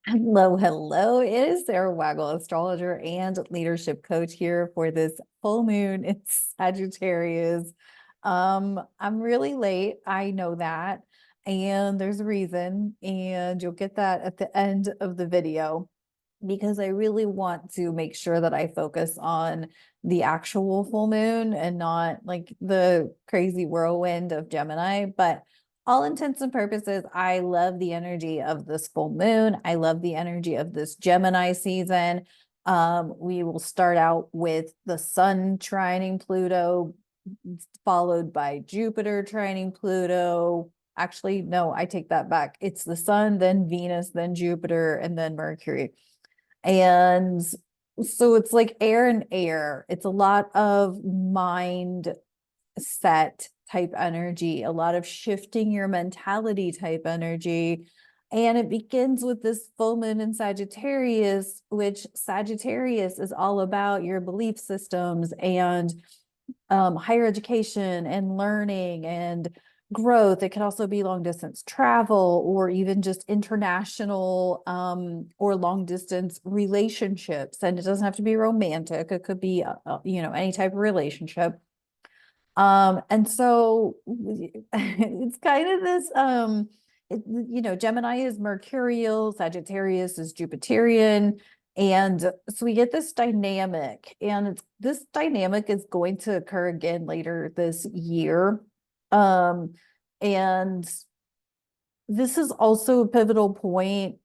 Hello, hello. It is Sara Waggle, astrologer and leadership coach here for this full moon in Sagittarius. I'm really late. I know that, and there's a reason, and you'll get that at the end of the video because I really want to make sure that I focus on the actual full moon and not like the crazy whirlwind of Gemini. But all intents and purposes, I love the energy of this full moon. I love the energy of this Gemini season. We will start out with the sun trining Pluto, followed by Jupiter trining Pluto. Actually, no, I take that back. It's the sun, then Venus, then Jupiter, and then Mercury. And so it's like air and air. It's a lot of mind set type energy, a lot of shifting your mentality type energy. And it begins with this full moon in Sagittarius, which Sagittarius is all about your belief systems and higher education and learning and growth. It could also be long distance travel or even just international or long distance relationships. And it doesn't have to be romantic. It could be, any type of relationship. And so it's kind of this, Gemini is Mercurial, Sagittarius is Jupiterian. And so we get this dynamic, and this dynamic is going to occur again later this year. And this is also a pivotal point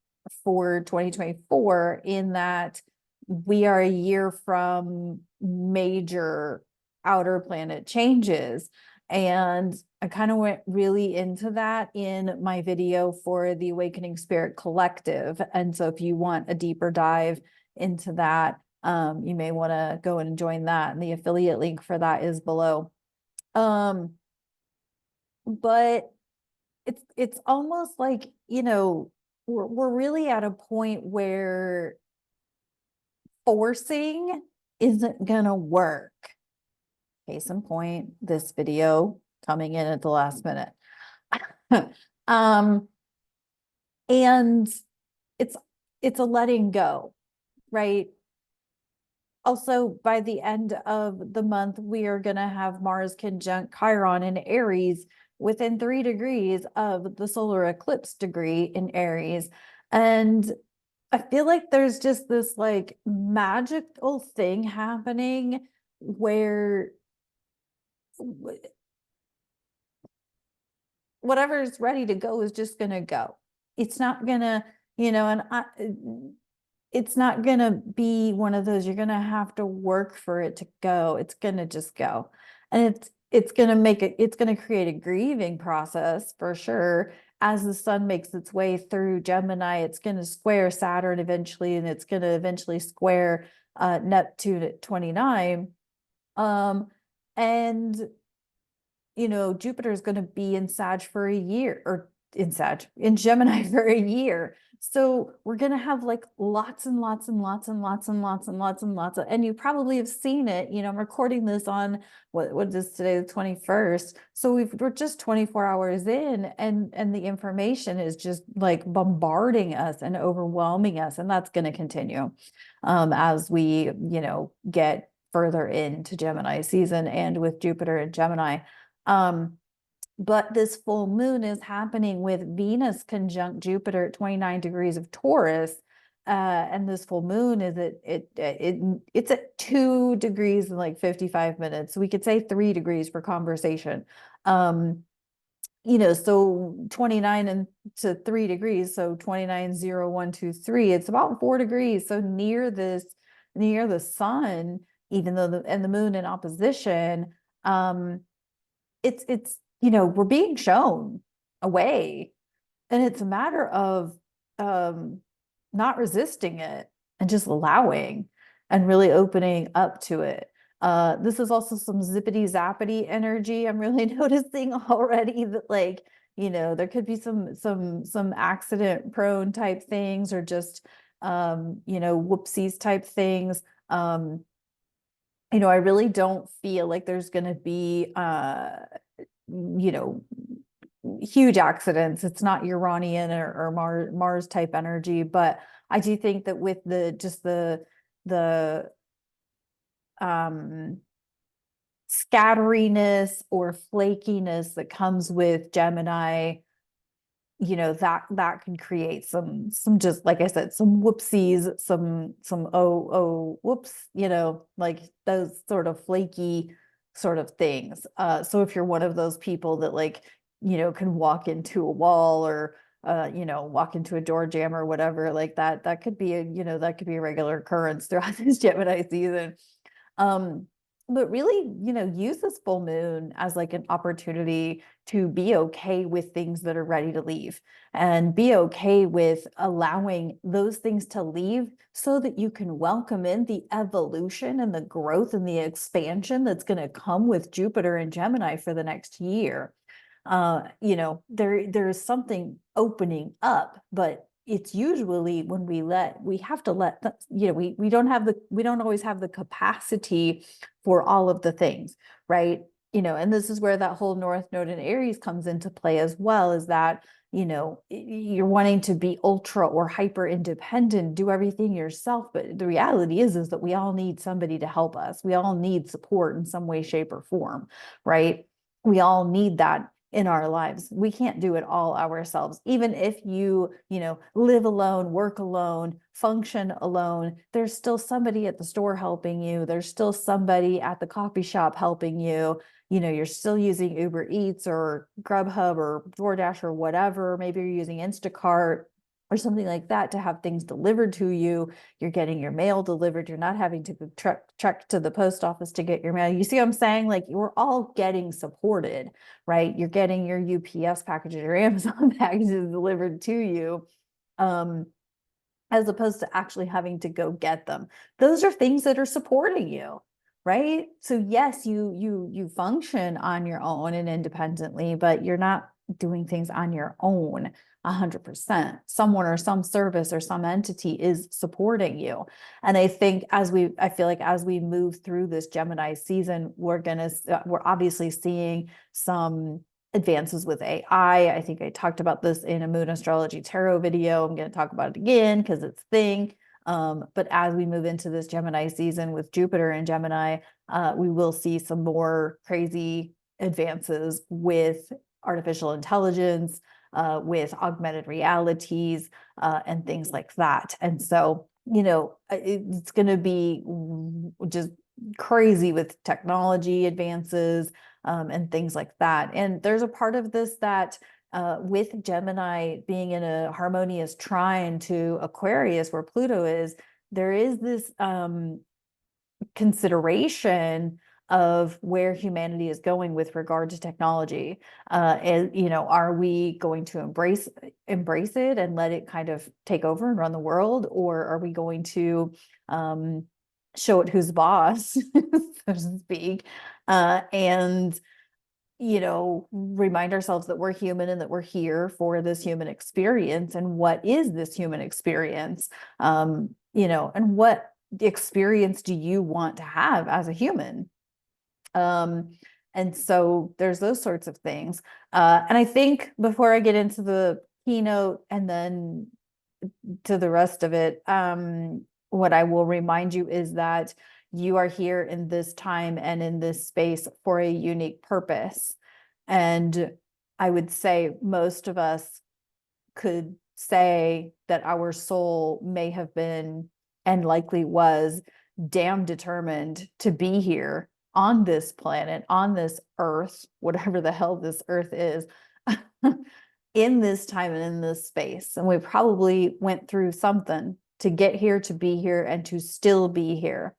for 2024 in that we are a year from major outer planet changes. And I kind of went really into that in my video for the Awakening Spirit Collective. And so if you want a deeper dive into that, you may want to go and join that. And the affiliate link for that is below. But it's almost like, we're really at a point where forcing isn't gonna work. Case in point, this video coming in at the last minute. um, and it's a letting go, right? Also, by the end of the month, we are going to have Mars conjunct Chiron in Aries within 3 degrees of the solar eclipse degree in Aries. And I feel like there's just this like magical thing happening where whatever's ready to go is just going to go. It's not going to, it's not going to be one of those you're going to have to work for it to go. It's going to just go. And it's going to it's going to create a grieving process for sure. As the sun makes its way through Gemini, it's going to square Saturn eventually, and it's going to eventually square Neptune at 29. And Jupiter is going to be in Sag for a year, or in Gemini for a year. So we're going to have like lots and lots and lots and lots and lots and lots and lots of, and you probably have seen it. I'm recording this on what is today, the 21st. So we're just 24 hours in, and the information is just like bombarding us and overwhelming us, and that's going to continue as we get further into Gemini season and with Jupiter and Gemini. But this full moon is happening with Venus conjunct Jupiter at 29 degrees of Taurus. And this full moon is it's at 2 degrees in like 55 minutes. So we could say 3 degrees for conversation. So 29 and to 3 degrees. So 29, 0, 1, 2, 3, it's about 4 degrees. So near the sun, even though the moon in opposition, it's we're being shown a way, and it's a matter of not resisting it and just allowing and really opening up to it. This is also some zippity zappity energy I'm really noticing already, that like there could be some accident prone type things, or just whoopsies type things. I really don't feel like there's going to be, huge accidents. It's not Uranian or Mars type energy, but I do think that with the um scatteriness or flakiness that comes with Gemini, that can create some, just like I said, some whoopsies, some whoops, like those sort of flaky sort of things. So if you're one of those people that, like, can walk into a wall, or walk into a door jam or whatever, like that could be a regular occurrence throughout this Gemini season. Um, but really, use this full moon as like an opportunity to be okay with things that are ready to leave, and be okay with allowing those things to leave so that you can welcome in the evolution and the growth and the expansion that's going to come with Jupiter and Gemini for the next year. There's something opening up, but it's usually when we have to let we don't always have the capacity for all of the things, right? And this is where that whole North Node in Aries comes into play as well, is that you're wanting to be ultra or hyper independent, do everything yourself, but the reality is that we all need somebody to help us. We all need support in some way, shape, or form, right? We all need that in our lives. We can't do it all ourselves. Even if live alone, work alone, function alone, there's still somebody at the store helping you. There's still somebody at the coffee shop helping you. You're still using Uber Eats or Grubhub or DoorDash or whatever. Maybe you're using Instacart or something like that to have things delivered to you. You're getting your mail delivered. You're not having to trek to the post office to get your mail. You see what I'm saying? Like, we're all getting supported, right? You're getting your UPS packages, your Amazon packages delivered to you, as opposed to actually having to go get them. Those are things that are supporting you, right? So yes, you function on your own and independently, but you're not doing things on your own 100%. Someone or some service or some entity is supporting you. And I feel like as we move through this Gemini season, we're obviously seeing some advances with AI. I think I talked about this in a Moon Astrology Tarot video. I'm going to talk about it again because it's a thing. But as we move into this Gemini season with Jupiter and Gemini, we will see some more crazy advances with artificial intelligence, with augmented realities, and things like that. And so, it's going to be just crazy with technology advances, and things like that. And there's a part of this that, with Gemini being in a harmonious trine to Aquarius, where Pluto is, there is this consideration of where humanity is going with regard to technology. And are we going to embrace it and let it kind of take over and run the world, or are we going to show it who's boss, so to speak, and remind ourselves that we're human and that we're here for this human experience. And what is this human experience? And what experience do you want to have as a human? And so there's those sorts of things. And I think before I get into the keynote and then to the rest of it, what I will remind you is that you are here in this time and in this space for a unique purpose. And I would say most of us could say that our soul may have been, and likely was, damn determined to be here on this planet, on this earth, whatever the hell this earth is, in this time and in this space. And we probably went through something to get here, to be here, and to still be here.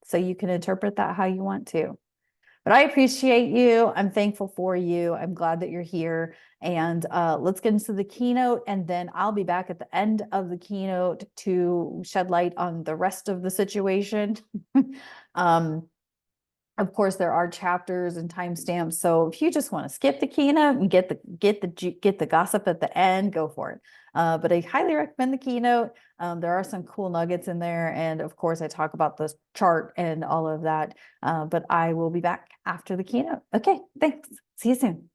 So you can interpret that how you want to. But I appreciate you. I'm thankful for you. I'm glad that you're here. And let's get into the keynote. And then I'll be back at the end of the keynote to shed light on the rest of the situation. Of course, there are chapters and timestamps. So if you just want to skip the keynote and get the gossip at the end, go for it. But I highly recommend the keynote. There are some cool nuggets in there, and of course, I talk about the chart and all of that. But I will be back after the keynote. Okay, thanks. See you soon.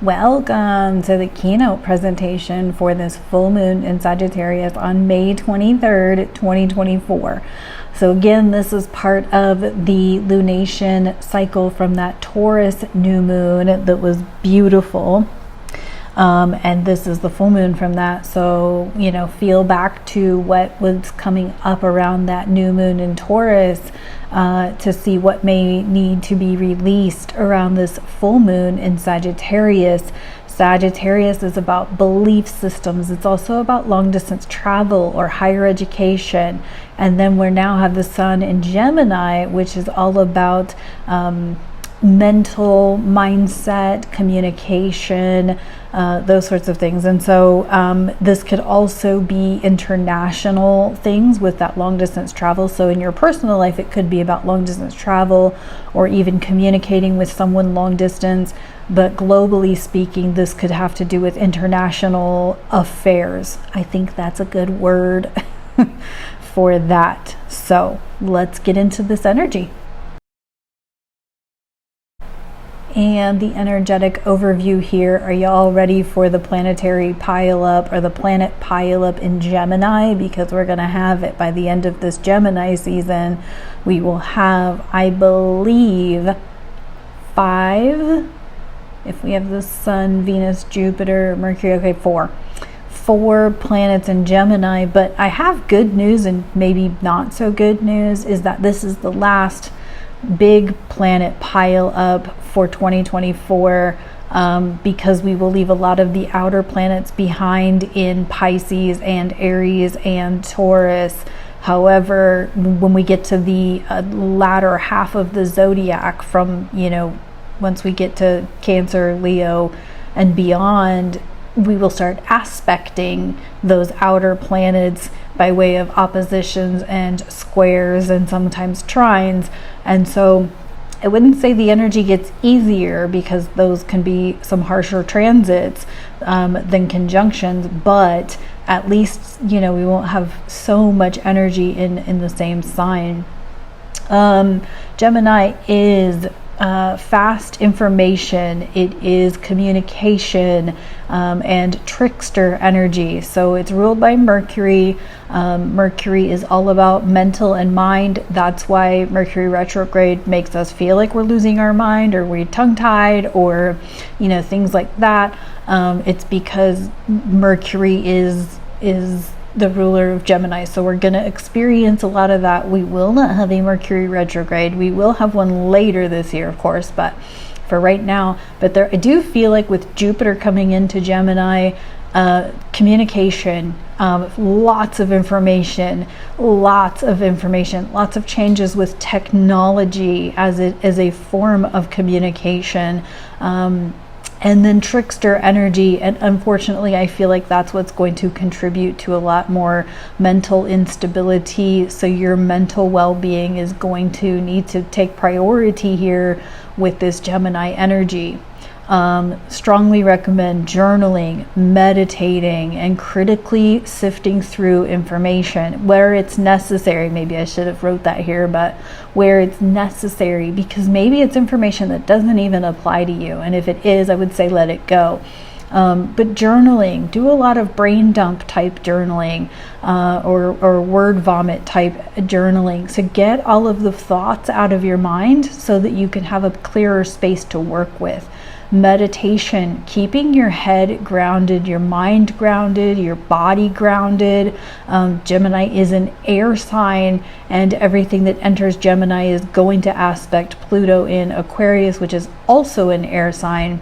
Welcome to the keynote presentation for this full moon in Sagittarius on May 23rd, 2024. So again, this is part of the lunation cycle from that Taurus new moon that was beautiful. And this is the full moon from that. So, feel back to what was coming up around that new moon in Taurus to see what may need to be released around this full moon in Sagittarius. Sagittarius is about belief systems. It's also about long distance travel or higher education. And then we now have the sun in Gemini, which is all about mental mindset, communication, those sorts of things. And so this could also be international things with that long distance travel. So in your personal life, it could be about long distance travel or even communicating with someone long distance. But globally speaking, this could have to do with international affairs. I think that's a good word for that. So let's get into this energy. And the energetic overview here. Are y'all ready for the planetary pileup or the planet pileup in Gemini? Because we're going to have it by the end of this Gemini season. We will have, I believe, 5. If we have the Sun, Venus, Jupiter, Mercury, okay, 4. 4 planets in Gemini. But I have good news and maybe not so good news, is that this is the last big planet pile up for 2024 because we will leave a lot of the outer planets behind in Pisces and Aries and Taurus. However, when we get to the latter half of the zodiac from, once we get to Cancer, Leo, and beyond, we will start aspecting those outer planets by way of oppositions and squares and sometimes trines. And so I wouldn't say the energy gets easier, because those can be some harsher transits than conjunctions, but at least, we won't have so much energy in the same sign. Gemini is fast information, it is communication, and trickster energy. So it's ruled by Mercury. Mercury is all about mental and mind. That's why Mercury retrograde makes us feel like we're losing our mind, or we're tongue-tied, or things like that. It's because Mercury is the ruler of Gemini. So we're going to experience a lot of that. We will not have a Mercury retrograde. We will have one later this year, of course, but for right now. But I do feel like with Jupiter coming into Gemini, communication, lots of information, lots of changes with technology as a form of communication. And then trickster energy, and unfortunately I feel like that's what's going to contribute to a lot more mental instability. So your mental well-being is going to need to take priority here with this Gemini energy. Strongly recommend journaling, meditating, and critically sifting through information where it's necessary. Maybe I should have wrote that here, but where it's necessary, because maybe it's information that doesn't even apply to you. And if it is, I would say let it go. But journaling, do a lot of brain dump type journaling, or word vomit type journaling. So get all of the thoughts out of your mind so that you can have a clearer space to work with. Meditation, keeping your head grounded, your mind grounded, your body grounded. Gemini is an air sign, and everything that enters Gemini is going to aspect Pluto in Aquarius, which is also an air sign.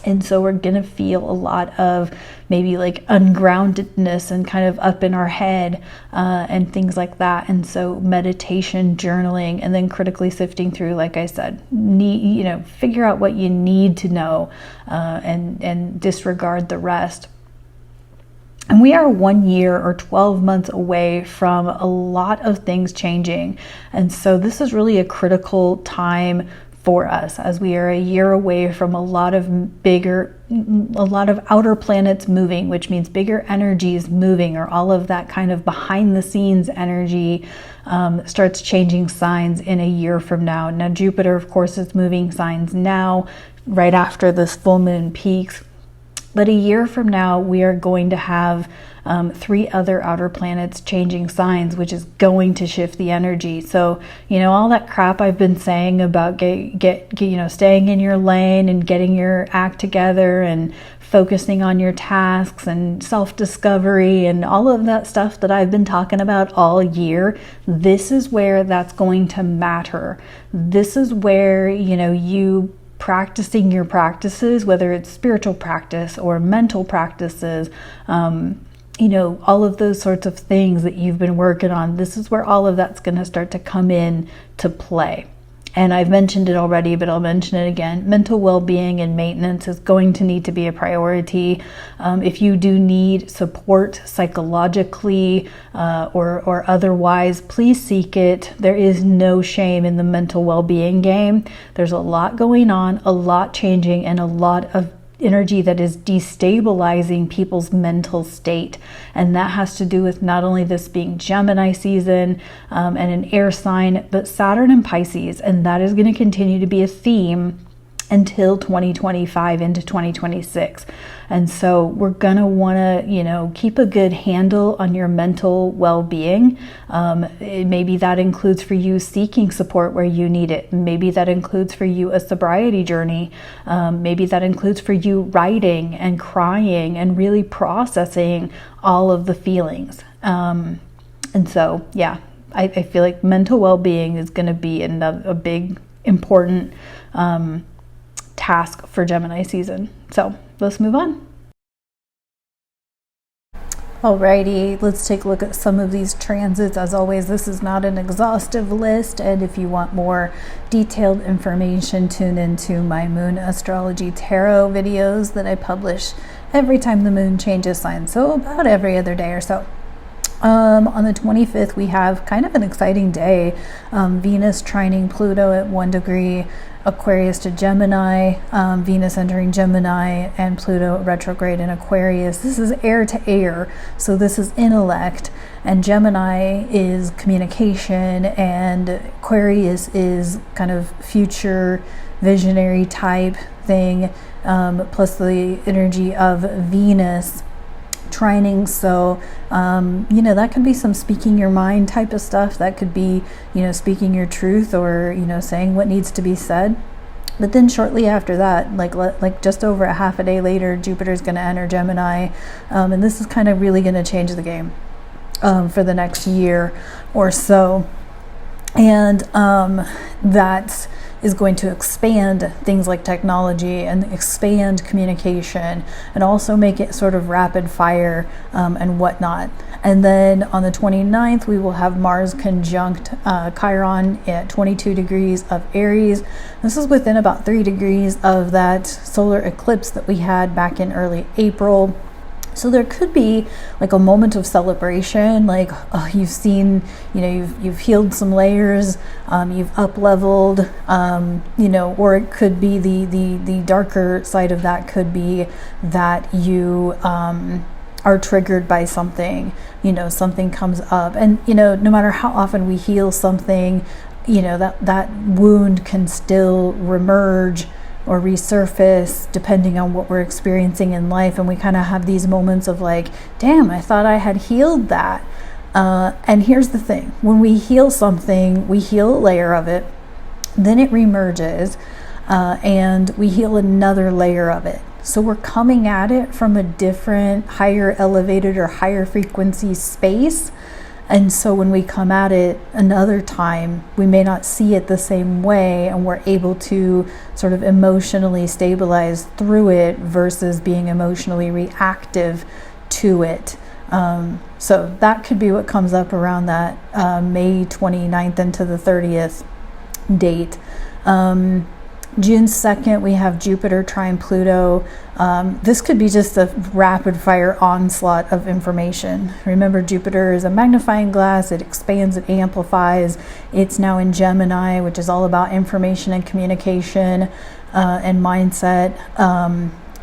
And so we're going to feel a lot of maybe like ungroundedness and kind of up in our head and things like that. And so meditation, journaling, and then critically sifting through, like I said, figure out what you need to know and disregard the rest. And we are 1 year or 12 months away from a lot of things changing. And so this is really a critical time for us, as we are a year away from a lot of outer planets moving, which means bigger energies moving, or all of that kind of behind the scenes energy starts changing signs in a year from now. Now, Jupiter, of course, is moving signs now, right after this full moon peaks. But a year from now, we are going to have 3 other outer planets changing signs, which is going to shift the energy. So, all that crap I've been saying about staying in your lane and getting your act together and focusing on your tasks and self-discovery and all of that stuff that I've been talking about all year, this is where that's going to matter. This is where, you practicing your practices, whether it's spiritual practice or mental practices, all of those sorts of things that you've been working on, this is where all of that's going to start to come in to play. And I've mentioned it already, but I'll mention it again. Mental well-being and maintenance is going to need to be a priority. If you do need support psychologically or otherwise, please seek it. There is no shame in the mental well-being game. There's a lot going on, a lot changing, and a lot of energy that is destabilizing people's mental state. And that has to do with not only this being Gemini season and an air sign, but Saturn and Pisces. And that is going to continue to be a theme until 2025 into 2026. And so we're going to want to, keep a good handle on your mental well-being. Maybe that includes for you seeking support where you need it. Maybe that includes for you a sobriety journey. Maybe that includes for you writing and crying and really processing all of the feelings. And so, I feel like mental well-being is going to be a big, important task for Gemini season. So let's move on. Alrighty, let's take a look at some of these transits. As always, this is not an exhaustive list, and if you want more detailed information, tune into my Moon Astrology Tarot videos that I publish every time the moon changes signs, so about every other day or so. On the 25th, we have kind of an exciting day. Venus trining Pluto at 1 degree Aquarius to Gemini, Venus entering Gemini, and Pluto retrograde in Aquarius. This is air to air, so this is intellect, and Gemini is communication, and Aquarius is kind of future visionary type thing, plus the energy of Venus trining. So that could be some speaking your mind type of stuff. That could be speaking your truth, or saying what needs to be said. But then shortly after that, like just over a half a day later, Jupiter's going to enter Gemini, and this is kind of really going to change the game for the next year or so. And that is going to expand things like technology and expand communication, and also make it sort of rapid fire and whatnot. And then on the 29th, we will have Mars conjunct Chiron at 22 degrees of Aries. This is within about 3 degrees of that solar eclipse that we had back in early April. So there could be like a moment of celebration, like you've seen, you've healed some layers, you've up leveled, or it could be the darker side of that could be that you are triggered by something, something comes up, and no matter how often we heal something, that wound can still reemerge or resurface depending on what we're experiencing in life. And we kind of have these moments of like, damn, I thought I had healed that. And here's the thing, when we heal something, we heal a layer of it, then it reemerges, and we heal another layer of it. So we're coming at it from a different, higher elevated or higher frequency space. And so when we come at it another time, we may not see it the same way, and we're able to sort of emotionally stabilize through it versus being emotionally reactive to it. So that could be what comes up around that May 29th into the 30th date. June 2nd, we have Jupiter trine Pluto. This could be just a rapid fire onslaught of information. Remember, Jupiter is a magnifying glass. It expands, it amplifies. It's now in Gemini, which is all about information and communication and mindset.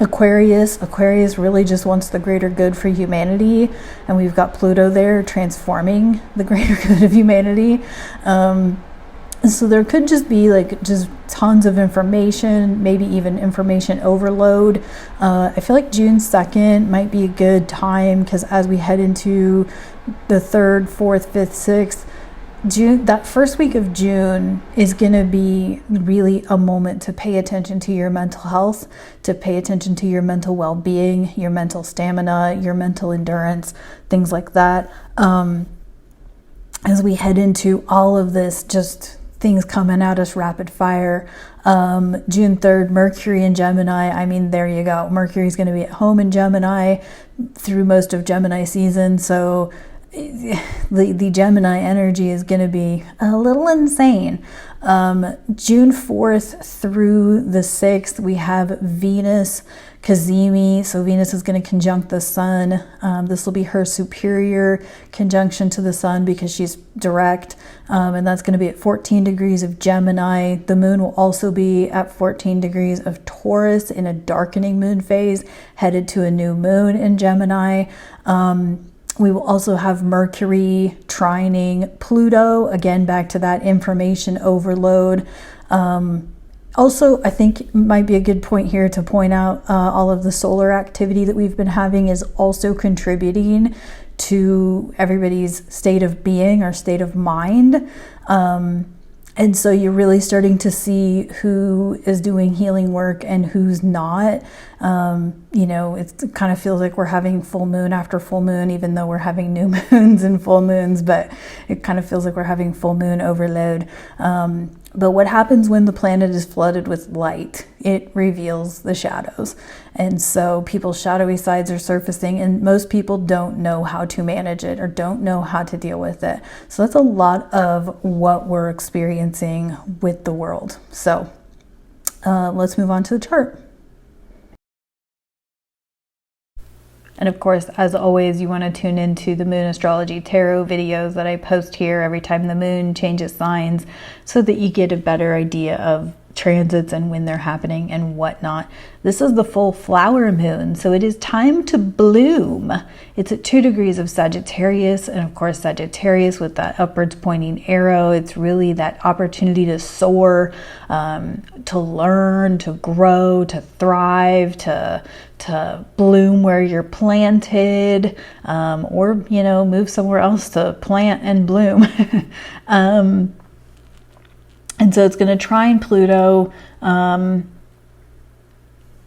Aquarius really just wants the greater good for humanity. And we've got Pluto there transforming the greater good of humanity. So there could just be like just tons of information, maybe even information overload. I feel like June 2nd might be a good time because as we head into the 3rd, 4th, 5th, 6th, June, that first week of June is going to be really a moment to pay attention to your mental health, to pay attention to your mental well-being, your mental stamina, your mental endurance, things like that. As we head into all of this, just things coming at us rapid fire. June 3rd, Mercury in Gemini. I mean, there you go. Mercury's going to be at home in Gemini through most of Gemini season. So the Gemini energy is going to be a little insane. June 4th through the 6th, we have Venus Cazimi. So Venus is going to conjunct the Sun. This will be her superior conjunction to the Sun because she's direct. And that's going to be at 14 degrees of Gemini. The moon will also be at 14 degrees of Taurus in a darkening moon phase, headed to a new moon in Gemini. We will also have Mercury trining Pluto, again, back to that information overload. Also, I think it might be a good point here to point out all of the solar activity that we've been having is also contributing to everybody's state of being or state of mind. And so you're really starting to see who is doing healing work and who's not. It kind of feels like we're having full moon after full moon, even though we're having new moons and full moons, but it kind of feels like we're having full moon overload. But what happens when the planet is flooded with light? It reveals the shadows. And so people's shadowy sides are surfacing, and most people don't know how to manage it or don't know how to deal with it. So that's a lot of what we're experiencing with the world. So let's move on to the chart. And of course, as always, you want to tune into the Moon Astrology Tarot videos that I post here every time the moon changes signs so that you get a better idea of transits and when they're happening and whatnot. This is the full flower moon, so it is time to bloom. It's at 2 degrees of Sagittarius, and of course Sagittarius with that upwards pointing arrow, it's really that opportunity to soar, to learn, to grow, to thrive, to bloom where you're planted, or move somewhere else to plant and bloom. And so it's going to trine Pluto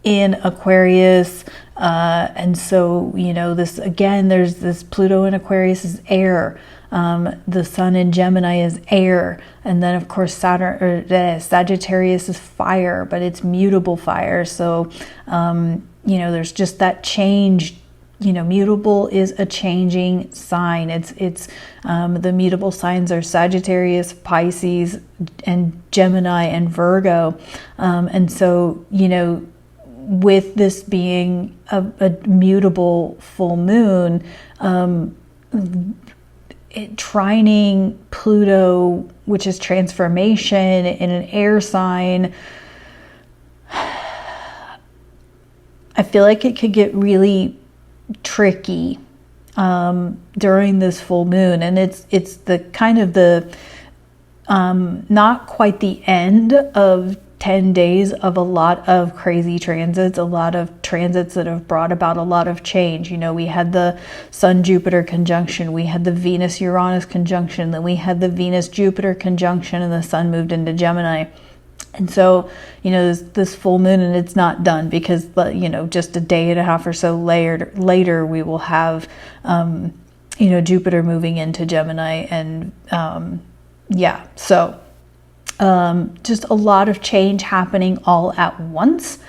in Aquarius. And so, this again, there's this Pluto in Aquarius is air. The Sun in Gemini is air. And then, of course, Sagittarius is fire, but it's mutable fire. So, there's just that change. Mutable is a changing sign. It's the mutable signs are Sagittarius, Pisces, and Gemini and Virgo. And so, with this being a mutable full moon, trining Pluto, which is transformation in an air sign, I feel like it could get really tricky during this full moon, and it's the kind of the not quite the end of 10 days of a lot of crazy transits, a lot of transits that have brought about a lot of change. We had the Sun-Jupiter conjunction, we had the Venus-Uranus conjunction, then we had the Venus-Jupiter conjunction, and the Sun moved into Gemini. And so, this full moon, and it's not done because, just a day and a half or so later we will have Jupiter moving into Gemini, and yeah, so just a lot of change happening all at once.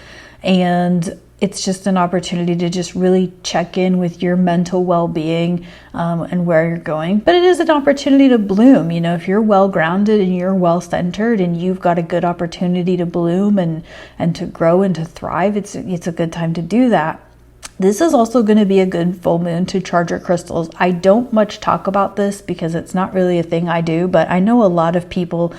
And it's just an opportunity to just really check in with your mental well-being and where you're going. But it is an opportunity to bloom. If you're well-grounded and you're well-centered and you've got a good opportunity to bloom and to grow and to thrive, it's a good time to do that. This is also going to be a good full moon to charge your crystals. I don't much talk about this because it's not really a thing I do, but I know a lot of people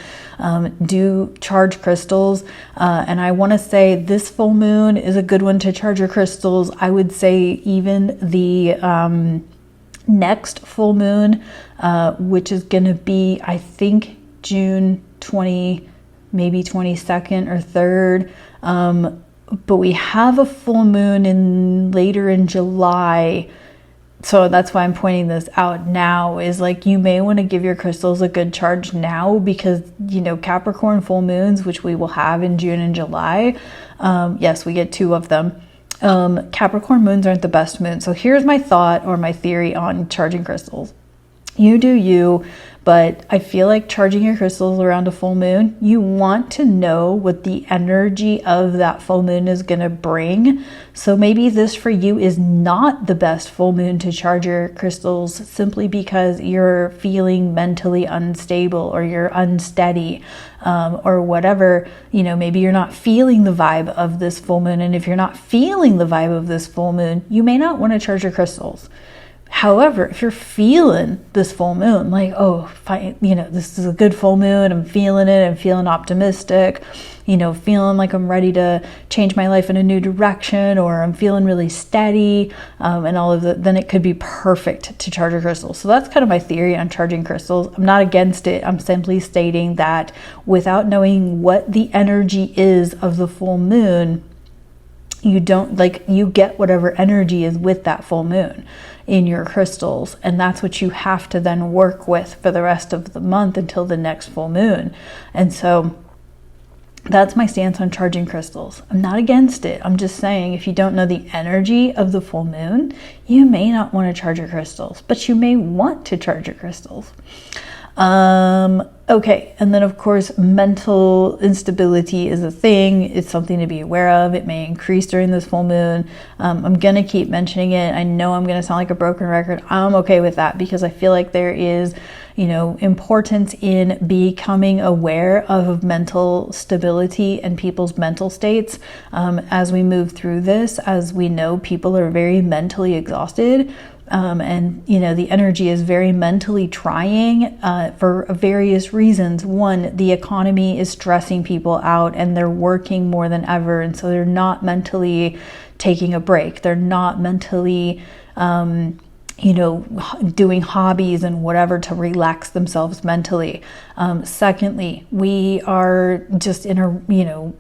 do charge crystals. And I want to say this full moon is a good one to charge your crystals. I would say even the next full moon, which is going to be, I think, June 20, maybe 22nd or 3rd. But we have a full moon later in July. So that's why I'm pointing this out now, is like you may want to give your crystals a good charge now, because, Capricorn full moons, which we will have in June and July. Yes, we get 2 of them. Capricorn moons aren't the best moons. So here's my thought or my theory on charging crystals. You do you, but I feel like charging your crystals around a full moon, you want to know what the energy of that full moon is going to bring. So maybe this for you is not the best full moon to charge your crystals, simply because you're feeling mentally unstable or you're unsteady, or whatever. Maybe you're not feeling the vibe of this full moon. And if you're not feeling the vibe of this full moon, you may not want to charge your crystals. However, if you're feeling this full moon, like, oh, fine, this is a good full moon, I'm feeling it, I'm feeling optimistic, feeling like I'm ready to change my life in a new direction, or I'm feeling really steady, and all of that, then it could be perfect to charge your crystals. So that's kind of my theory on charging crystals. I'm not against it. I'm simply stating that without knowing what the energy is of the full moon, you get whatever energy is with that full moon in your crystals, and that's what you have to then work with for the rest of the month until the next full moon. And so that's my stance on charging crystals. I'm not against it. I'm just saying, if you don't know the energy of the full moon, you may not want to charge your crystals, but you may want to charge your crystals. Okay, and then of course, mental instability is a thing. It's something to be aware of. It may increase during this full moon. I'm gonna keep mentioning it. I know I'm gonna sound like a broken record. I'm okay with that, because I feel like there is, importance in becoming aware of mental stability and people's mental states as we move through this. As we know, people are very mentally exhausted. And the energy is very mentally trying for various reasons. One, the economy is stressing people out and they're working more than ever, and so they're not mentally taking a break. They're not mentally doing hobbies and whatever to relax themselves mentally. Secondly, we are just in a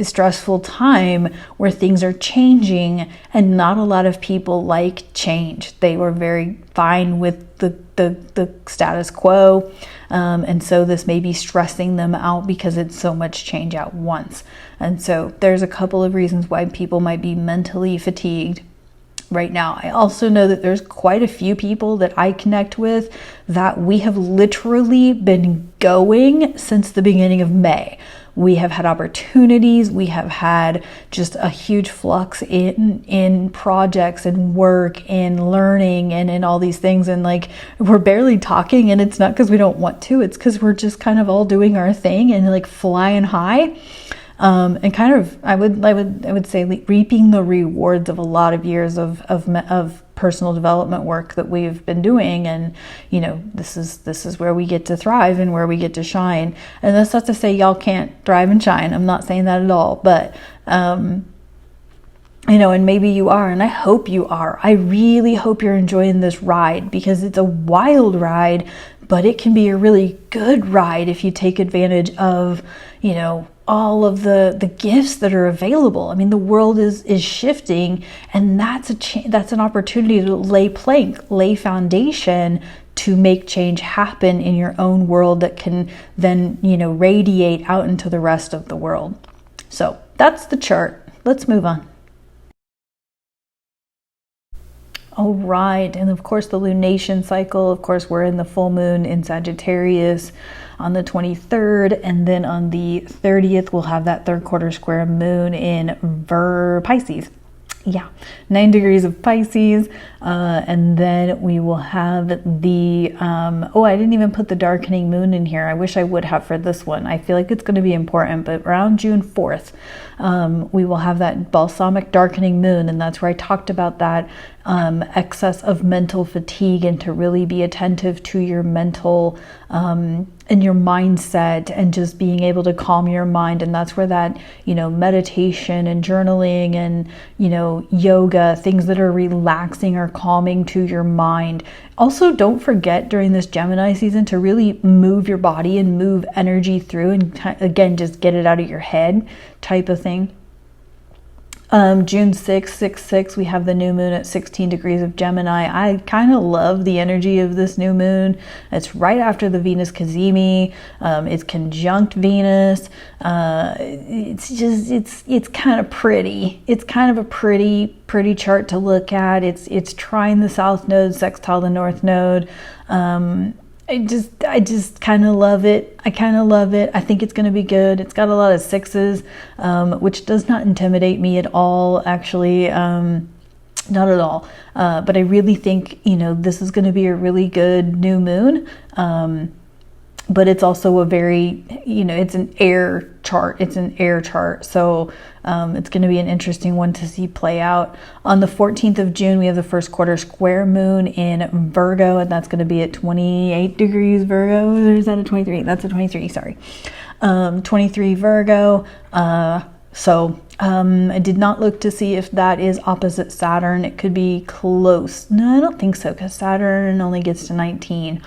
stressful time where things are changing, and not a lot of people like change. They were very fine with the status quo, and so this may be stressing them out because it's so much change at once. And so there's a couple of reasons why people might be mentally fatigued right now. I also know that there's quite a few people that I connect with that we have literally been going since the beginning of May. We have had opportunities. We have had just a huge flux in projects and work and learning and in all these things. And like, we're barely talking, and it's not because we don't want to, it's because we're just kind of all doing our thing and like flying high. And kind of, I would say reaping the rewards of a lot of years of personal development work that we've been doing. And, this is where we get to thrive and where we get to shine. And that's not to say y'all can't thrive and shine. I'm not saying that at all, but, and maybe you are, and I hope you are. I really hope you're enjoying this ride, because it's a wild ride, but it can be a really good ride if you take advantage of, all of the gifts that are available. I mean, the world is shifting, and that's an opportunity to lay foundation to make change happen in your own world that can then, radiate out into the rest of the world. So that's the chart. Let's move on. Oh, right. And of course, the lunation cycle. Of course, we're in the full moon in Sagittarius on the 23rd. And then on the 30th, we'll have that third quarter square moon in Pisces. Yeah, 9 degrees of Pisces. And then we will have the, oh, I didn't even put the darkening moon in here. I wish I would have for this one. I feel like it's going to be important, but around June 4th, we will have that balsamic darkening moon. And that's where I talked about that excess of mental fatigue, and to really be attentive to your mental and your mindset, and just being able to calm your mind. And that's where that, meditation and journaling and, yoga, things that are relaxing or calming to your mind. Also, don't forget during this Gemini season to really move your body and move energy through, and again, just get it out of your head type of thing. June 6th, 6/6, we have the new moon at 16 degrees of Gemini. I kind of love the energy of this new moon. It's right after the Venus Cazimi. It's conjunct Venus. It's kind of pretty. It's kind of a pretty chart to look at. It's trine the South Node, sextile the North Node. I just kind of love it. I kind of love it. I think it's going to be good. It's got a lot of sixes, which does not intimidate me at all, actually. Not at all. But I really think, this is going to be a really good new moon. But it's also a very, it's an air chart. It's an air chart. So it's going to be an interesting one to see play out. On the 14th of June, we have the first quarter square moon in Virgo, and that's going to be at 28 degrees Virgo. Or is that a 23? That's a 23, sorry. 23 Virgo. So I did not look to see if that is opposite Saturn. It could be close. No, I don't think so, because Saturn only gets to 19.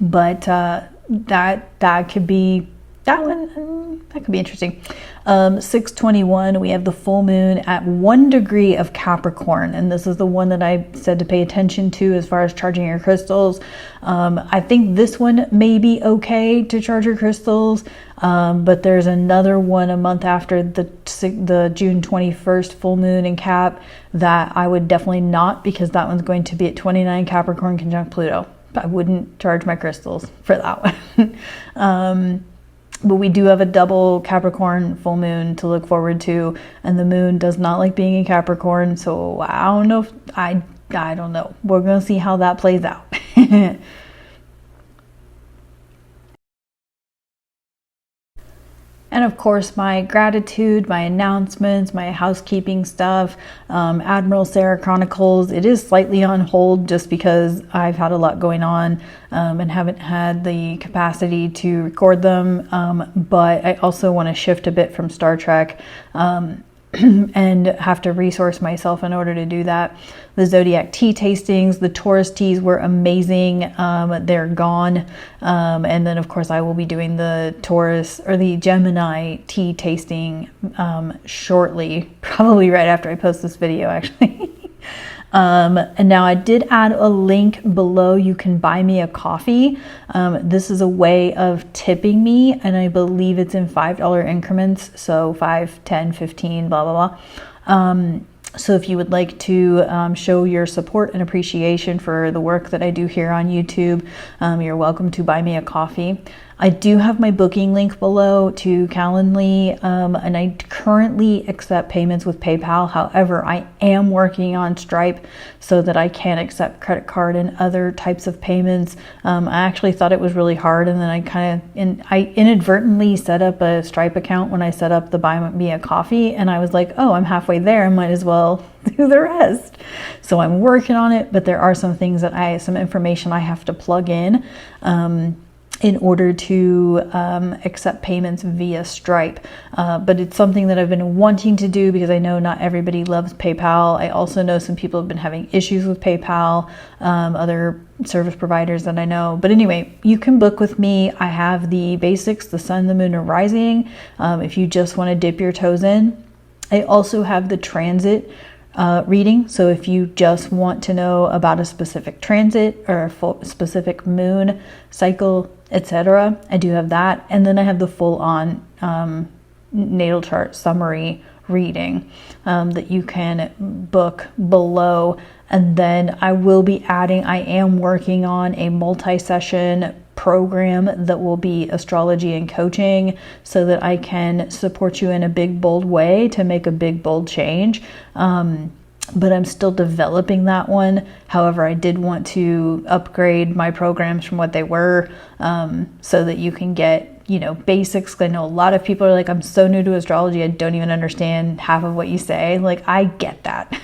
But that could be that one. That could be interesting. 6/21, we have the full moon at 1 degree of Capricorn, and this is the one that I said to pay attention to as far as charging your crystals. I think this one may be okay to charge your crystals, but there's another one a month after the June 21st full moon in Cap that I would definitely not, because that one's going to be at 29 Capricorn conjunct Pluto. I wouldn't charge my crystals for that one. But we do have a double Capricorn full moon to look forward to, and the moon does not like being in Capricorn, so I don't know if I don't know. We're going to see how that plays out. And of course, my gratitude, my announcements, my housekeeping stuff, Admiral Sara Chronicles, it is slightly on hold just because I've had a lot going on and haven't had the capacity to record them. But I also want to shift a bit from Star Trek and have to resource myself in order to do that. The Zodiac tea tastings, the Taurus teas were amazing. They're gone. And then of course I will be doing the Taurus or the Gemini tea tasting shortly, probably right after I post this video actually. And now I did add a link below. You can buy me a coffee. This is a way of tipping me, and I believe it's in $5 increments. So 5, 10, 15, blah, blah, blah. So if you would like to show your support and appreciation for the work that I do here on YouTube, you're welcome to buy me a coffee. I do have my booking link below to Calendly, and I currently accept payments with PayPal. However, I am working on Stripe so that I can accept credit card and other types of payments. I actually thought it was really hard, and then I inadvertently set up a Stripe account when I set up the Buy Me a Coffee, and I was like, oh, I'm halfway there, I might as well do the rest. So I'm working on it, but there are some things some information I have to plug in order to accept payments via Stripe. But it's something that I've been wanting to do because I know not everybody loves PayPal. I also know some people have been having issues with PayPal, other service providers that I know. But anyway, you can book with me. I have the basics, the sun, the moon, and rising, if you just want to dip your toes in. I also have the transit reading. So if you just want to know about a specific transit or a specific moon cycle, etc., I do have that. And then I have the full-on natal chart summary reading that you can book below. And then I am working on a multi-session program that will be astrology and coaching so that I can support you in a big, bold way to make a big, bold change. But I'm still developing that one. However, I did want to upgrade my programs from what they were so that you can get, basics. I know a lot of people are like, I'm so new to astrology, I don't even understand half of what you say. Like, I get that.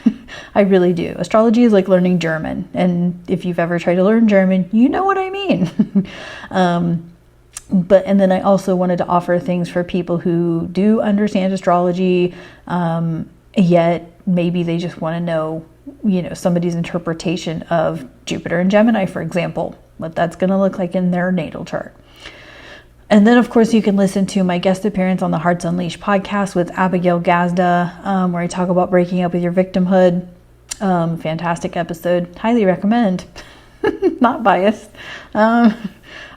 I really do. Astrology is like learning German. And if you've ever tried to learn German, you know what I mean. And then I also wanted to offer things for people who do understand astrology, yet maybe they just want to know, somebody's interpretation of Jupiter and Gemini, for example, what that's going to look like in their natal chart. And then, of course, you can listen to my guest appearance on the Hearts Unleashed podcast with Abigail Gazda, where I talk about breaking up with your victimhood. Fantastic episode. Highly recommend. Not biased. All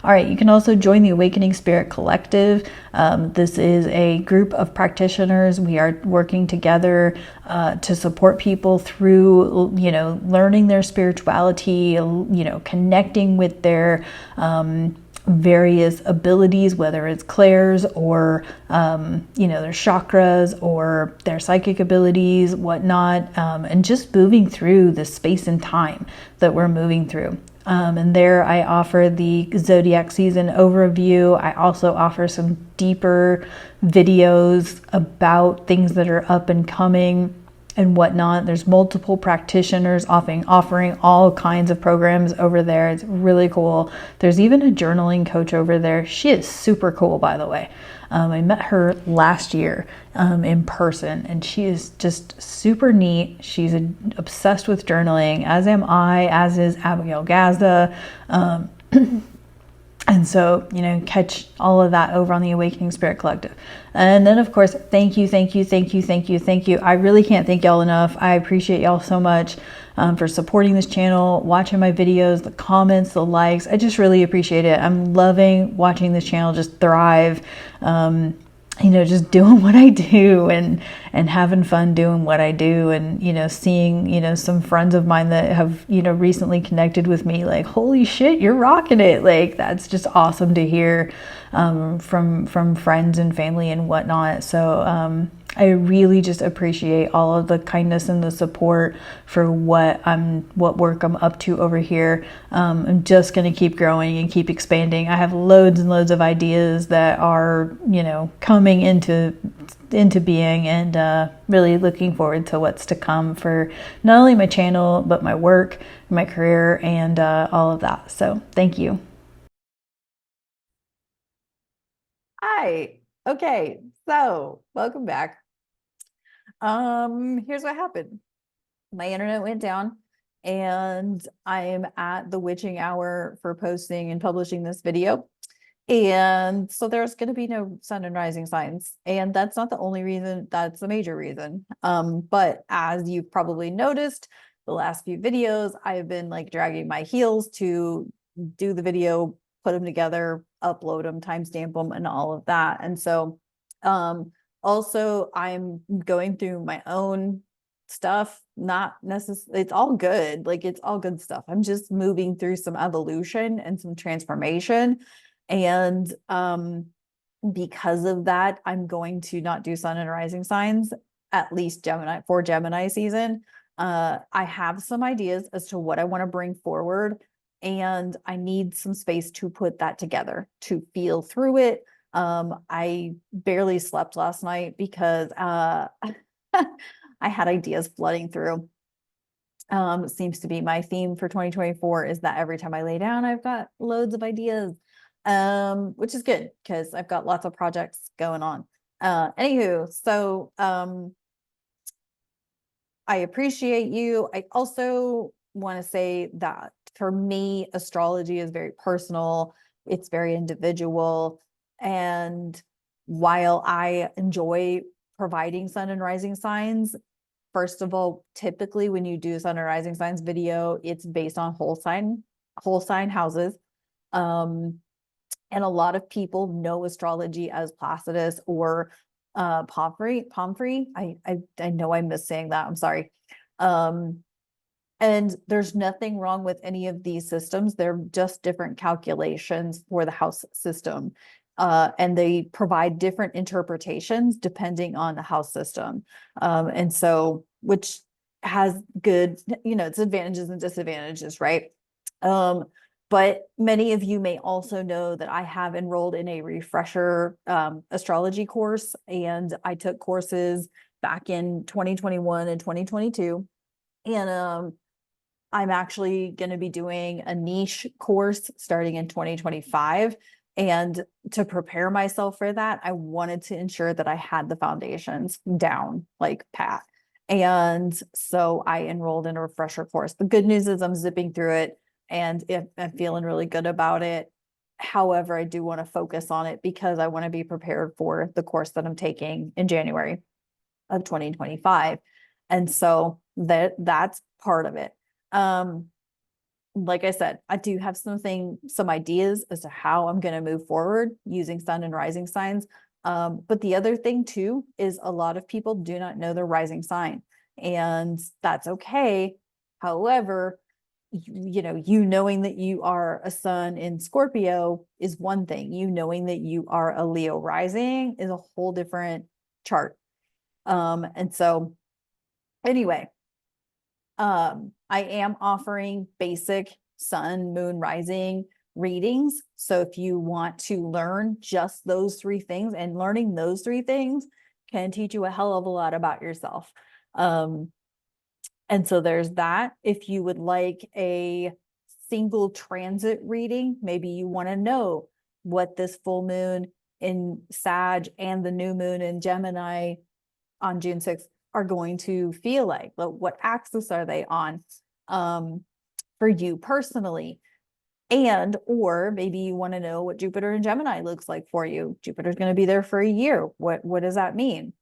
right, you can also join the Awakening Spirit Collective. This is a group of practitioners. We are working together to support people through, learning their spirituality, connecting with their various abilities, whether it's clairs or, their chakras or their psychic abilities, whatnot, and just moving through the space and time that we're moving through. And there I offer the zodiac season overview. I also offer some deeper videos about things that are up and coming and whatnot. There's multiple practitioners offering all kinds of programs over there. It's really cool. There's even a journaling coach over there. She is super cool, by the way. I met her last year in person, and she is just super neat. She's obsessed with journaling, as am I, as is Abigail Gazda. And so, catch all of that over on the Awakening Spirit Collective. And then, of course, thank you. I really can't thank y'all enough. I appreciate y'all so much for supporting this channel, watching my videos, the comments, the likes. I just really appreciate it. I'm loving watching this channel just thrive. Just doing what I do and having fun doing what I do, and, seeing, some friends of mine that have, recently connected with me, like, holy shit, you're rocking it. Like, that's just awesome to hear, from friends and family and whatnot. So, I really just appreciate all of the kindness and the support for what work I'm up to over here. I'm just going to keep growing and keep expanding. I have loads and loads of ideas that are, coming into being, and really looking forward to what's to come for not only my channel, but my work, my career, and all of that. So thank you. Hi. Okay. So welcome back. Here's what happened. My internet went down, and I'm at the witching hour for posting and publishing this video. And so there's going to be no sun and rising signs. And that's not the only reason, that's the major reason. But as you've probably noticed, the last few videos, I've been like dragging my heels to do the video, put them together, upload them, timestamp them, and all of that. And so, also I'm going through my own stuff, not necessarily, it's all good. Like, it's all good stuff. I'm just moving through some evolution and some transformation. And because of that, I'm going to not do sun and rising signs, at least Gemini season. I have some ideas as to what I want to bring forward, and I need some space to put that together, to feel through it. I barely slept last night because I had ideas flooding through. Seems to be my theme for 2024 is that every time I lay down, I've got loads of ideas, which is good because I've got lots of projects going on. Anywho, so I appreciate you. I also want to say that for me, astrology is very personal. It's very individual. And while I enjoy providing sun and rising signs, first of all, typically when you do sun and rising signs video, it's based on whole sign houses. And a lot of people know astrology as Placidus or Pomfrey. I know I missed saying that. I'm sorry. Um, and there's nothing wrong with any of these systems. They're just different calculations for the house system. And they provide different interpretations depending on the house system. And so, which has good, it's advantages and disadvantages, right? Um, but many of you may also know that I have enrolled in a refresher astrology course, and I took courses back in 2021 and 2022. And I'm actually going to be doing a niche course starting in 2025. And to prepare myself for that, I wanted to ensure that I had the foundations down, like pat. And so I enrolled in a refresher course. The good news is I'm zipping through it and I'm feeling really good about it. However, I do want to focus on it because I want to be prepared for the course that I'm taking in January of 2025. And so that's part of it. Like I said, I do have some ideas as to how I'm going to move forward using sun and rising signs. But the other thing too is a lot of people do not know their rising sign, and that's okay. However, you knowing that you are a sun in Scorpio is one thing. You knowing that you are a Leo rising is a whole different chart. And so anyway, I am offering basic sun, moon, rising readings. So if you want to learn just those three things, and learning those three things can teach you a hell of a lot about yourself. And so there's that. If you would like a single transit reading, maybe you want to know what this full moon in Sag and the new moon in Gemini on June 6th are going to feel like. What axis are they on for you personally? And, or maybe you want to know what Jupiter in Gemini looks like for you. Jupiter's going to be there for a year. What does that mean?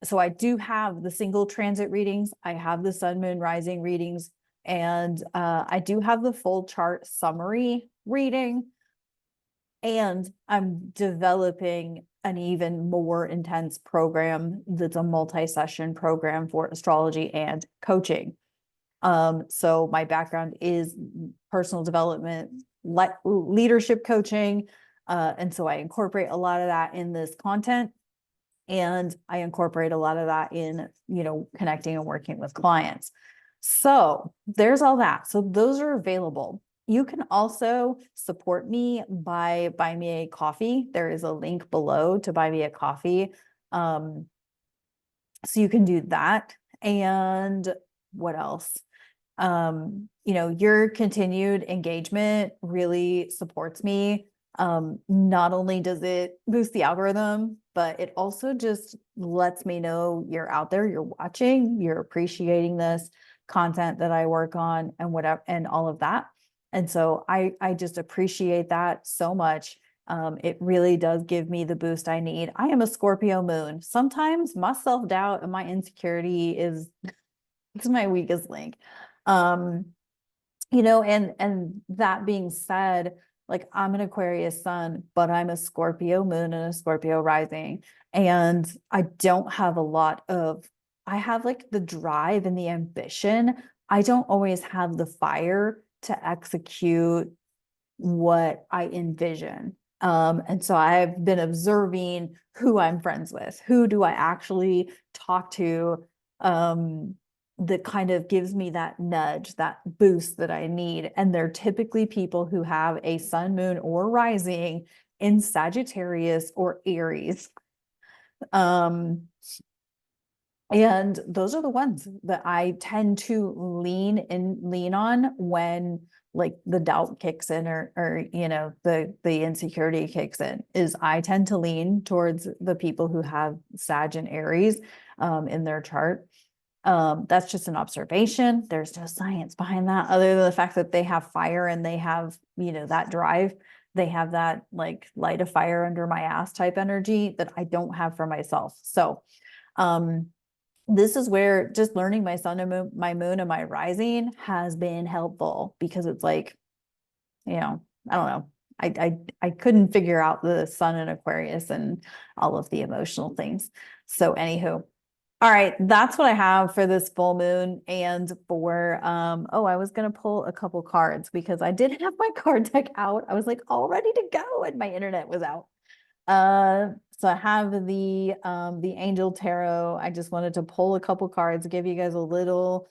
So I do have the single transit readings. I have the sun, moon, rising readings, and I do have the full chart summary reading. And I'm developing an even more intense program that's a multi-session program for astrology and coaching. So my background is personal development, leadership coaching. And so I incorporate a lot of that in this content. And I incorporate a lot of that in, connecting and working with clients. So there's all that. So those are available. You can also support me by buying me a coffee. There is a link below to buy me a coffee. So you can do that. And what else? Your continued engagement really supports me. Not only does it boost the algorithm, but it also just lets me know you're out there, you're watching, you're appreciating this content that I work on and whatever, and all of that. And so I just appreciate that so much. It really does give me the boost I need. I am a Scorpio moon. Sometimes my self-doubt and my insecurity is it's my weakest link. And that being said, like I'm an Aquarius sun, but I'm a Scorpio moon and a Scorpio rising. And I don't have I have like the drive and the ambition. I don't always have the fire to execute what I envision. And so I've been observing who I'm friends with, who do I actually talk to, that kind of gives me that nudge, that boost that I need. And they're typically people who have a sun, moon, or rising in Sagittarius or Aries. And those are the ones that I tend to lean on when like the doubt kicks in or the insecurity kicks in. Is I tend to lean towards the people who have Sag and Aries in their chart. That's just an observation. There's no science behind that other than the fact that they have fire and they have, that drive. They have that like light a fire under my ass type energy that I don't have for myself. So, this is where just learning my sun and my moon and my rising has been helpful because it's like, I don't know. I couldn't figure out the sun in Aquarius and all of the emotional things. So anywho, all right, that's what I have for this full moon and for oh, I was gonna pull a couple cards because I did have my card deck out. I was like all ready to go and my internet was out. So I have the Angel Tarot. I just wanted to pull a couple cards, give you guys a little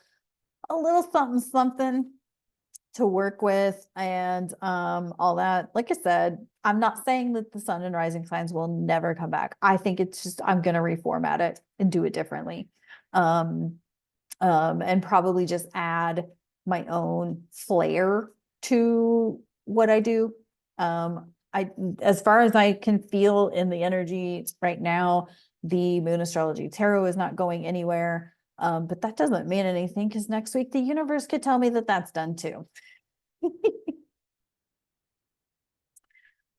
something something to work with and all that. Like I said, I'm not saying that the sun and rising signs will never come back. I think it's just I'm gonna reformat it and do it differently. Um, and probably just add my own flair to what I do. As far as I can feel in the energy right now, the Moon Astrology Tarot is not going anywhere. But that doesn't mean anything because next week the universe could tell me that that's done too.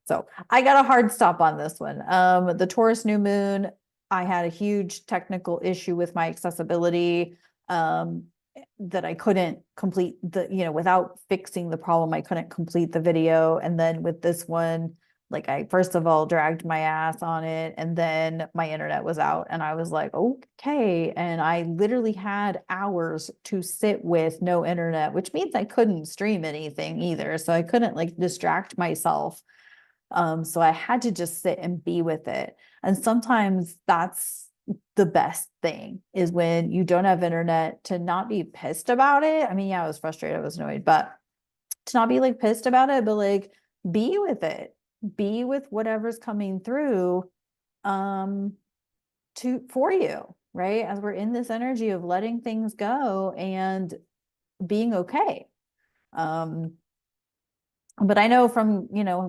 So I got a hard stop on this one. The Taurus new moon, I had a huge technical issue with my accessibility, that I couldn't complete without fixing the problem, I couldn't complete the video. And then with this one, like I first of all dragged my ass on it and then my internet was out and I was like, okay. And I literally had hours to sit with no internet, which means I couldn't stream anything either. So I couldn't like distract myself. So I had to just sit and be with it. And sometimes that's the best thing is when you don't have internet to not be pissed about it. I mean, yeah, I was frustrated, I was annoyed, but to not be like pissed about it, but like be with it, be with whatever's coming through for you, right? As we're in this energy of letting things go and being okay. But I know from,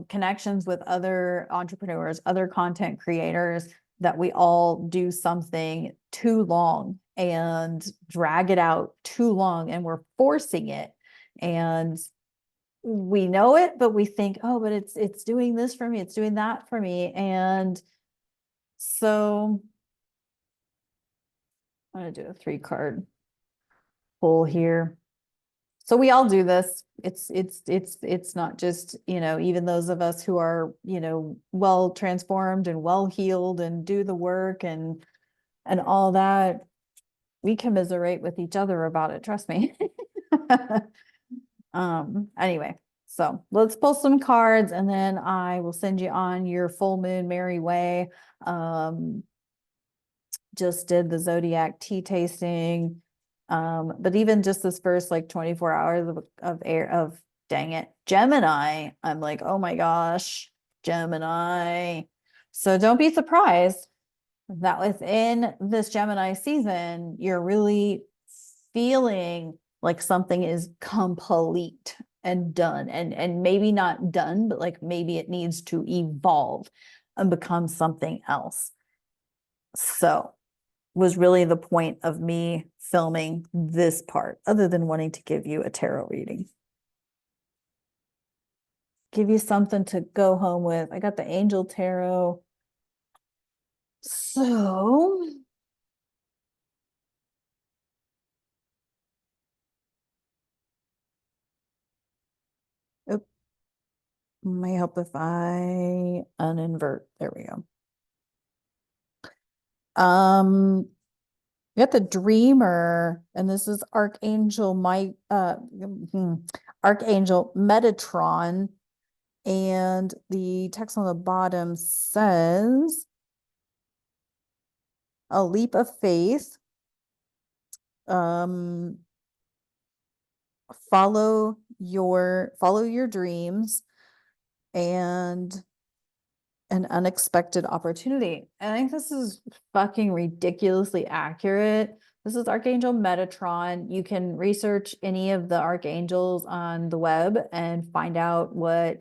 connections with other entrepreneurs, other content creators, that we all do something too long and drag it out too long and we're forcing it. And we know it, but we think, oh, but it's doing this for me, it's doing that for me. And so I'm gonna do a 3-card pull here. So we all do this. It's not just, even those of us who are, well transformed and well healed and do the work and all that. We commiserate with each other about it, trust me. Anyway, so let's pull some cards and then I will send you on your full moon merry way. Just did the zodiac tea tasting. But even just this first like 24 hours of air of dang it, Gemini, I'm like, oh my gosh, Gemini. So don't be surprised that within this Gemini season, you're really feeling like something is complete and done and maybe not done, but like maybe it needs to evolve and become something else. So was really the point of me filming this part, other than wanting to give you a tarot reading. Give you something to go home with. I got the Angel Tarot. So, may help if I uninvert. There we go. We got the Dreamer, and this is Archangel Archangel Metatron, and the text on the bottom says, "A leap of faith. Follow your dreams and an unexpected opportunity." And I think this is fucking ridiculously accurate. This is Archangel Metatron. You can research any of the archangels on the web and find out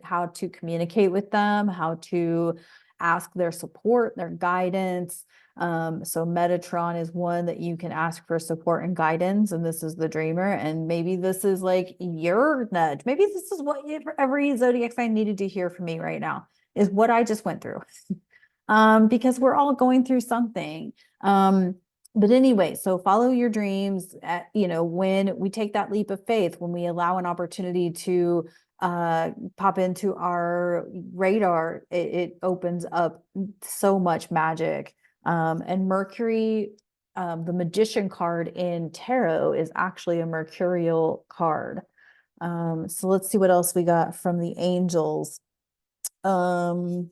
how to communicate with them, how to ask their support, their guidance. So Metatron is one that you can ask for support and guidance, and this is the Dreamer. And maybe this is like your nudge. Maybe this is what every zodiac sign needed to hear from me right now, is what I just went through. Because we're all going through something. But anyway, so follow your dreams when we take that leap of faith, when we allow an opportunity to pop into our radar, it opens up so much magic. And Mercury, the Magician card in tarot is actually a mercurial card. So let's see what else we got from the angels. And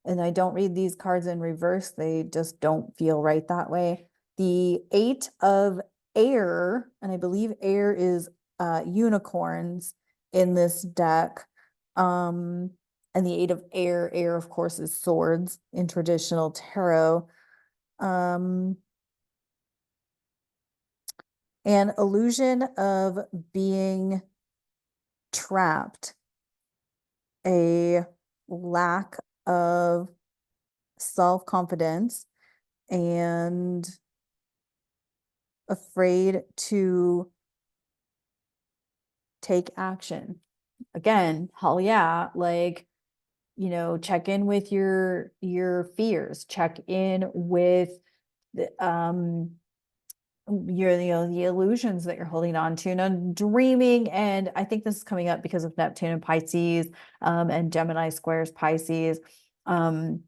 I don't read these cards in reverse. They just don't feel right that way. The Eight of Air, and I believe air is unicorns in this deck. And the Eight of Air, of course, is swords in traditional tarot. An illusion of being trapped, a lack of self-confidence, and afraid to take action. Again, hell yeah, like, check in with your fears, check in with the the illusions that you're holding on to. Now, dreaming, and I think this is coming up because of Neptune and Pisces, and Gemini squares Pisces. And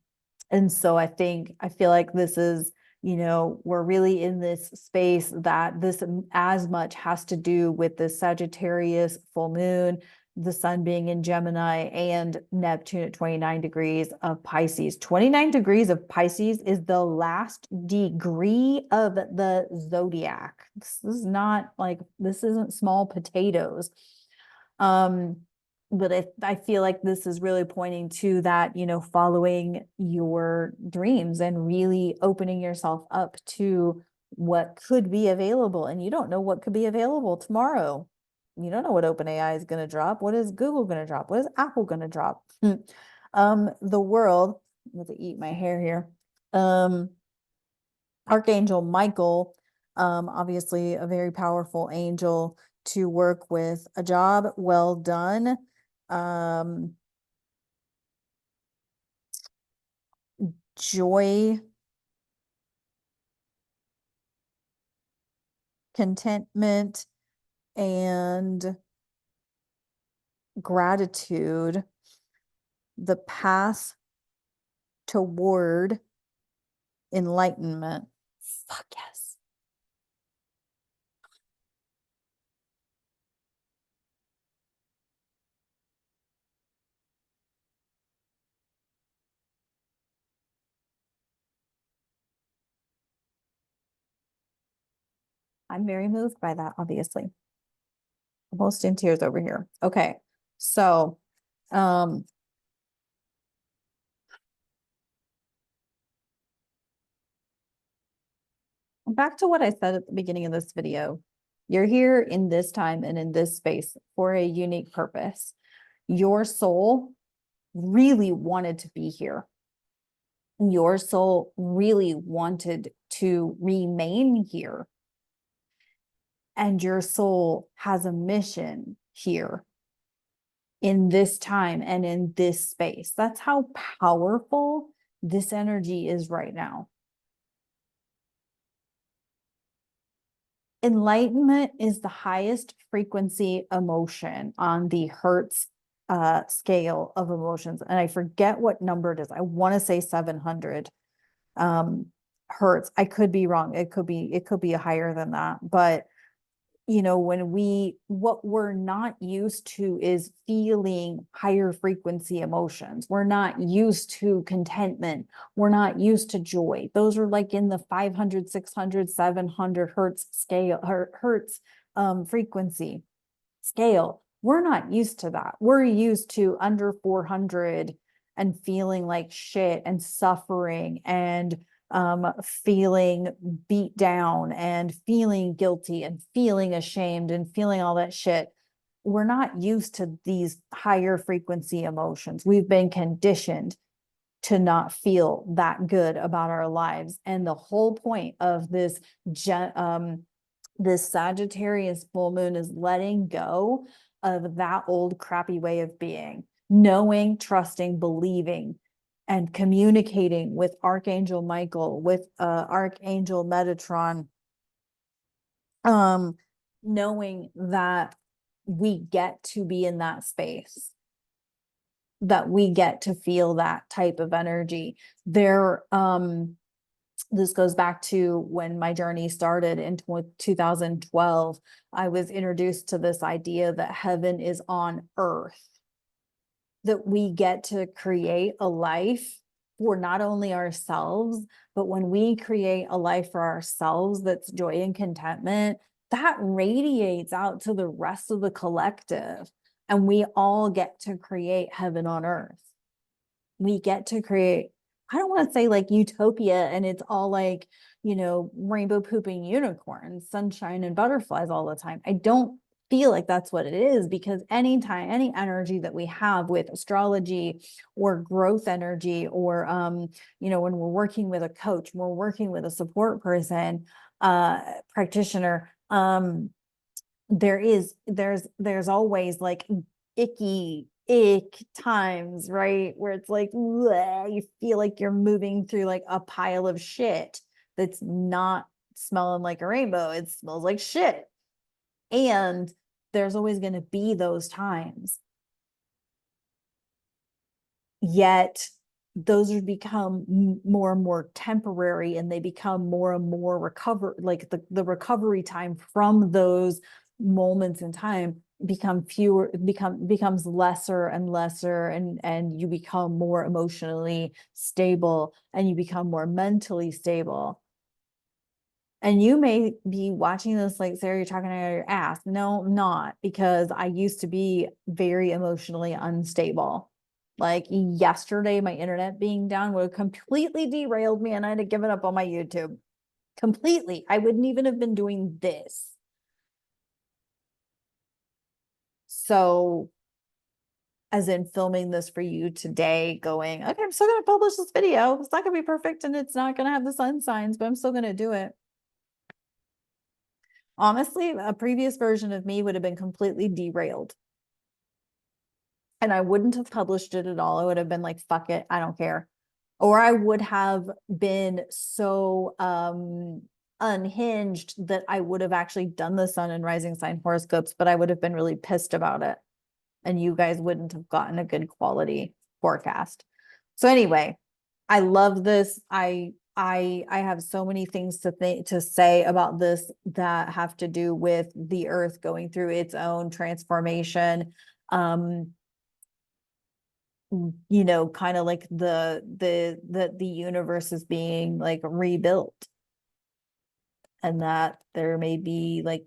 so I feel like this is, we're really in this space that this as much has to do with the Sagittarius full moon, the sun being in Gemini, and Neptune at 29 degrees of Pisces. 29 degrees of Pisces is the last degree of the zodiac. This isn't small potatoes. But I feel like this is really pointing to that, following your dreams and really opening yourself up to what could be available. And you don't know what could be available tomorrow. You don't know what OpenAI is going to drop. What is Google going to drop? What is Apple going to drop? The world, I'm going to eat my hair here. Archangel Michael, obviously a very powerful angel to work with. A job well done. Joy, contentment, and gratitude. The path toward enlightenment. Fuck yes. I'm very moved by that, obviously. Almost in tears over here. Okay. So, back to what I said at the beginning of this video. You're here in this time and in this space for a unique purpose. Your soul really wanted to be here. Your soul really wanted to remain here. And your soul has a mission here in this time and in this space. That's how powerful this energy is right now. Enlightenment is the highest frequency emotion on the Hertz scale of emotions. And I forget what number it is. I want to say 700 Hertz. I could be wrong. It could be higher than that. But what we're not used to is feeling higher frequency emotions. We're not used to contentment. We're not used to joy. Those are like in the 500, 600, 700 Hertz scale, Hertz frequency scale. We're not used to that. We're used to under 400 and feeling like shit and suffering and feeling beat down and feeling guilty and feeling ashamed and feeling all that shit. We're not used to these higher frequency emotions. We've been conditioned to not feel that good about our lives. And the whole point of this Sagittarius full moon is letting go of that old crappy way of being, knowing, trusting, believing, and communicating with Archangel Michael, with Archangel Metatron, knowing that we get to be in that space, that we get to feel that type of energy. This goes back to when my journey started in 2012. I was introduced to this idea that heaven is on earth, that we get to create a life for not only ourselves, but when we create a life for ourselves that's joy and contentment, that radiates out to the rest of the collective. And we all get to create heaven on earth. We get to create, I don't want to say like utopia and it's all like, rainbow pooping unicorns, sunshine and butterflies all the time. I don't feel like that's what it is, because anytime, any energy that we have with astrology or growth energy, or when we're working with a coach, we're working with a support person, practitioner, there's always like ick times, right? Where it's like, bleh, you feel like you're moving through like a pile of shit that's not smelling like a rainbow. It smells like shit. And there's always going to be those times. Yet those have become more and more temporary, and they become more and more like the recovery time from those moments in time becomes lesser and lesser, and you become more emotionally stable and you become more mentally stable. And you may be watching this like, Sarah, you're talking out of your ass. No, I'm not, because I used to be very emotionally unstable. Like yesterday, my internet being down would have completely derailed me and I'd have given up on my YouTube completely. I wouldn't even have been doing this. So, as in filming this for you today, going, okay, I'm still going to publish this video. It's not going to be perfect and it's not going to have the sun signs, but I'm still going to do it. Honestly, a previous version of me would have been completely derailed. And I wouldn't have published it at all. I would have been like, fuck it, I don't care. Or I would have been so unhinged that I would have actually done the sun and rising sign horoscopes, but I would have been really pissed about it. And you guys wouldn't have gotten a good quality forecast. So anyway, I love this. I have so many things to say about this that have to do with the earth going through its own transformation. Kind of like the universe is being like rebuilt, and that there may be like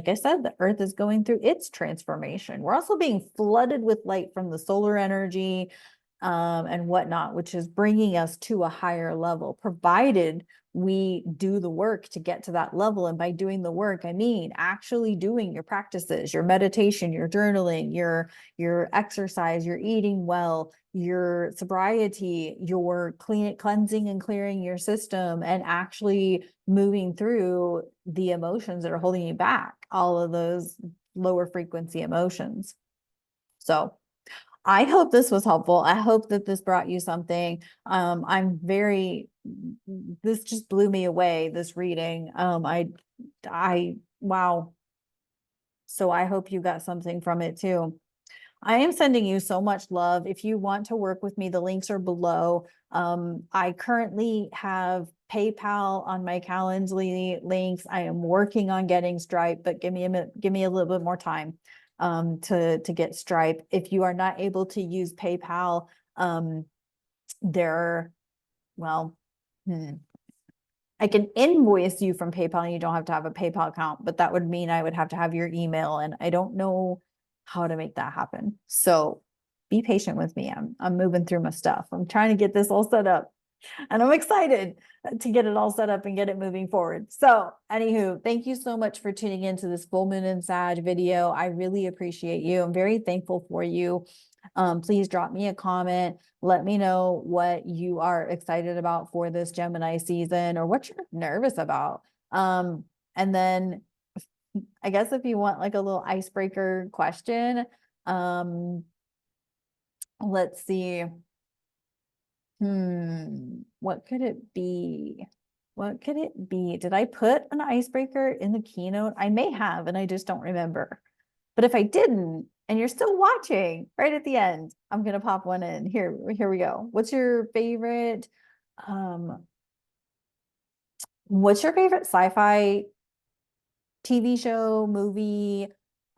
I said, the earth is going through its transformation. We're also being flooded with light from the solar energy, and whatnot, which is bringing us to a higher level, provided we do the work to get to that level. And by doing the work, I mean actually doing your practices, your meditation, your journaling, your exercise, your eating well, your sobriety, your cleansing and clearing your system, and actually moving through the emotions that are holding you back, all of those lower frequency emotions. So I hope this was helpful. I hope that this brought you something. This just blew me away, this reading. Wow. So I hope you got something from it too. I am sending you so much love. If you want to work with me, the links are below. I currently have PayPal on my Calendly links. I am working on getting Stripe, but give me a little bit more time to get Stripe. If you are not able to use PayPal, there, well, I can invoice you from PayPal and you don't have to have a PayPal account, but that would mean I would have to have your email, and I don't know how to make that happen. So be patient with me. I'm moving through my stuff. I'm trying to get this all set up, and I'm excited to get it all set up and get it moving forward. So anywho, thank you so much for tuning into this full moon and Sag video. I really appreciate you. I'm very thankful for you. Please drop me a comment. Let me know what you are excited about for this Gemini season, or what you're nervous about. And then I guess if you want like a little icebreaker question, let's see. What could it be? What could it be? Did I put an icebreaker in the keynote? I may have, and I just don't remember. But But if I didn't, and you're still watching right at the end, I'm gonna pop one in. Here we go. Um, what's your favorite sci-fi TV show, movie,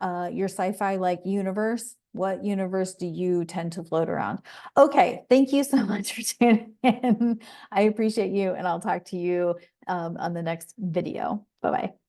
your sci-fi like universe? What universe do you tend to float around? Okay, thank you so much for tuning in. I appreciate you, and I'll talk to you on the next video. Bye-bye.